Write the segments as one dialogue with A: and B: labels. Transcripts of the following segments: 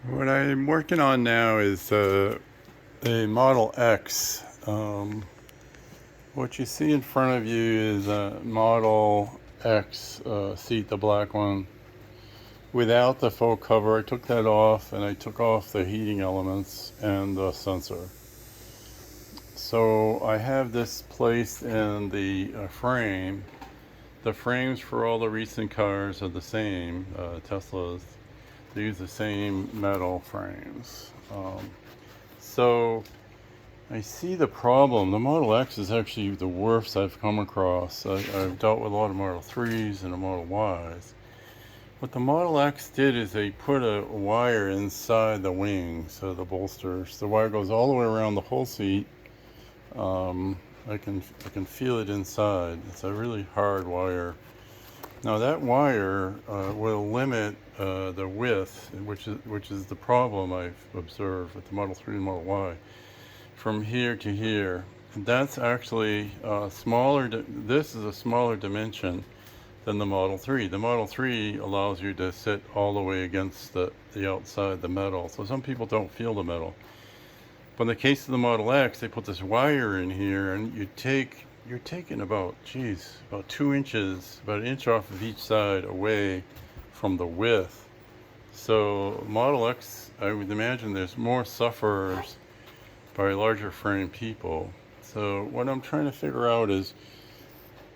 A: What I'm working on now is a Model X. What you see in front of you is a Model X seat, the black one, without the faux cover. I took that off and I took off the heating elements and the sensor. So I have this placed in the frame. The frames for all the recent cars are the same, Teslas. They use the same metal frames. So I see the problem. The Model X is actually the worst I've come across. I've dealt with a lot of Model 3s and a Model Ys. What the Model X did is they put a wire inside the wings of the bolsters. The wire goes all the way around the whole seat. I can feel it inside. It's a really hard wire. Now that wire will limit the width, which is the problem I've observed with the Model 3 and Model Y, from here to here. That's actually smaller. This is a smaller dimension than the Model 3. The Model 3 allows you to sit all the way against the outside, the metal. So some people don't feel the metal. But in the case of the Model X, they put this wire in here, and you're taking about 2 inches, about an inch off of each side away from the width. So Model X, I would imagine there's more sufferers by larger frame people. So what I'm trying to figure out is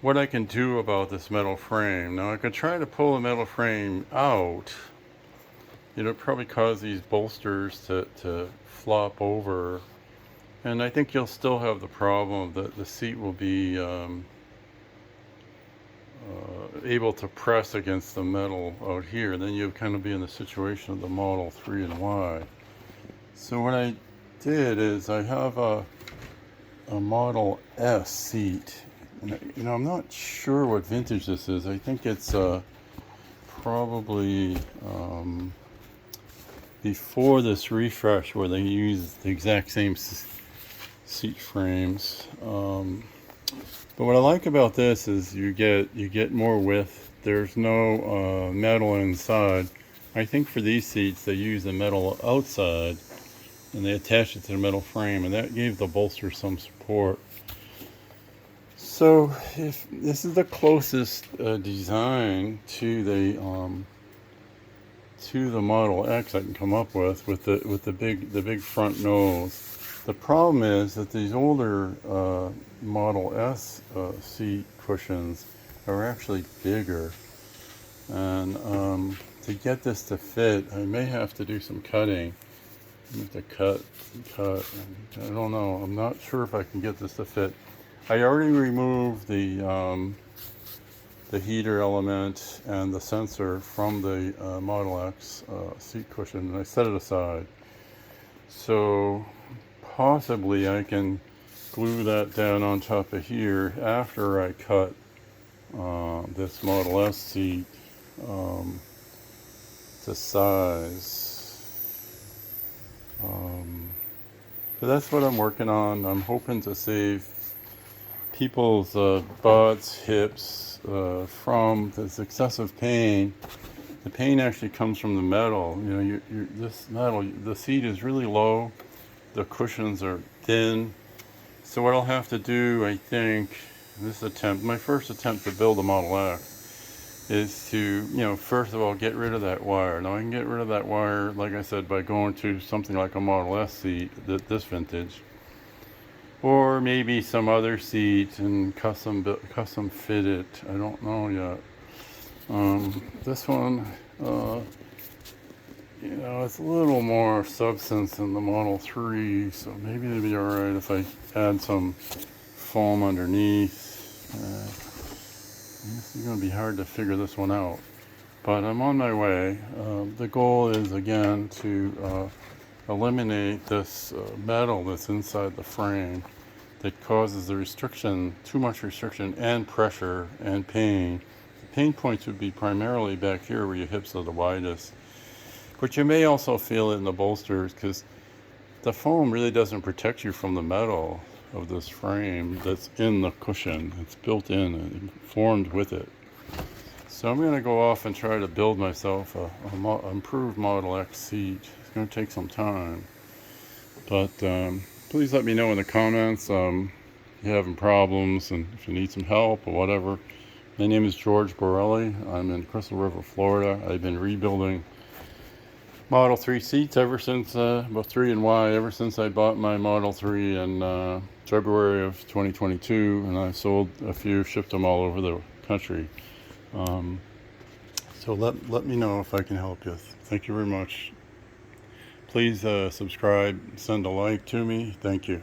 A: what I can do about this metal frame. Now I could try to pull the metal frame out. It'll probably cause these bolsters to flop over. And I think you'll still have the problem that the seat will be able to press against the metal out here. Then you'll kind of be in the situation of the Model 3 and Y. So what I did is I have a Model S seat. And, I'm not sure what vintage this is. I think it's probably before this refresh where they use the exact same seat frames. But what I like about this is you get more width. There's no metal inside. I think for these seats they use the metal outside and they attach it to the metal frame, and that gave the bolster some support. So if this is the closest design to the Model X I can come up with the big front nose. The problem is that these older Model S seat cushions are actually bigger, and to get this to fit, I may have to do some cutting. I have to cut. I don't know. I'm not sure if I can get this to fit. I already removed the heater element and the sensor from the Model X seat cushion, and I set it aside. So possibly I can glue that down on top of here after I cut this Model S seat to size. So that's what I'm working on. I'm hoping to save people's butts, hips from this excessive pain. The pain actually comes from the metal. This metal, the seat is really low, the cushions are thin. So what I'll have to do, I think, my first attempt to build a Model X, is to, first of all, get rid of that wire. Now I can get rid of that wire, like I said, by going to something like a Model S seat, this vintage, or maybe some other seat and custom fit it. I don't know yet. This one, it's a little more substance than the Model 3, so maybe it'd be alright if I add some foam underneath. This is going to be hard to figure this one out, but I'm on my way. The goal is, again, to eliminate this metal that's inside the frame that causes the restriction, too much restriction and pressure and pain. The pain points would be primarily back here where your hips are the widest, but you may also feel it in the bolsters because the foam really doesn't protect you from the metal of this frame that's in the cushion. It's built in and formed with it. So I'm going to go off and try to build myself a improved Model X seat. going to take some time. But please let me know in the comments if you're having problems and if you need some help or whatever. My name is George Borrelli. I'm in Crystal River, Florida. I've been rebuilding Model 3 seats ever since, well, 3 and Y, ever since I bought my Model 3 in February of 2022, and I sold a few, shipped them all over the country. So let me know if I can help you. Thank you very much. Please subscribe, send a like to me. Thank you.